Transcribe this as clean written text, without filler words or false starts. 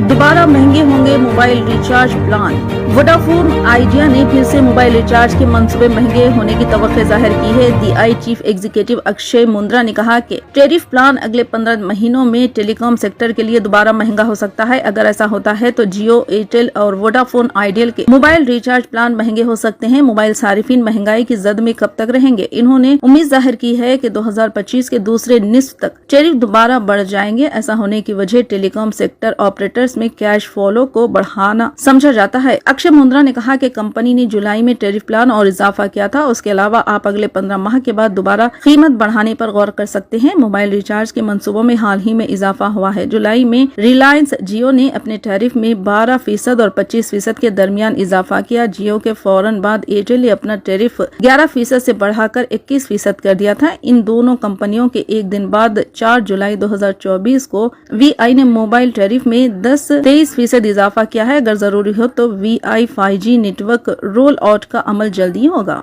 दोबारा महंगे होंगे mobile recharge plan. Vodafone idea ने फिर से मोबाइल रिचार्ज के मंसूबे महंगे होने की तवक्को जाहिर की है। DI chief executive Akshay Mundra ने कहा कि टैरिफ प्लान अगले 15 महीनों में टेलीकॉम सेक्टर के लिए दोबारा महंगा हो सकता है। अगर ऐसा होता है तो जियो, एयरटेल और वोडाफोन आइडिया के मोबाइल रिचार्ज प्लान महंगे हो सकते हैं। मोबाइल सारिफिन महंगाई की जद में कब तक रहेंगे? इन्होंने उम्मीद जाहिर की है कि 2025 के दूसरे निस्फ तक टैरिफ दोबारा बढ़ जाएंगे। ऐसा होने की वजह टेलीकॉम सेक्टर ऑपरेटर्स में कैश फ्लो को बढ़ाना समझा जाता है। अक्षय मुंद्रा ने कहा कि कंपनी ने जुलाई में टैरिफ प्लान और इजाफा किया था। उसके अलावा आप अगले 15 माह के बाद दोबारा कीमत बढ़ाने पर गौर कर सकते हैं। मोबाइल रिचार्ज के मंसूबों में हाल ही में इजाफा हुआ है। जुलाई में रिलायंस जियो ने अपने टैरिफ में 12% और 25% के दरमियान इजाफा किया। जियो के फौरन बाद एयरटेल ने अपना टैरिफ 11% से बढ़ाकर 21% कर दिया था। इन दोनों कंपनियों के एक दिन बाद 4 जुलाई 2024 को VI ने मोबाइल टैरिफ में 10-23% इजाफा किया है। अगर जरूरी हो तो VI 5G network roll out का अमल जल्दी होगा।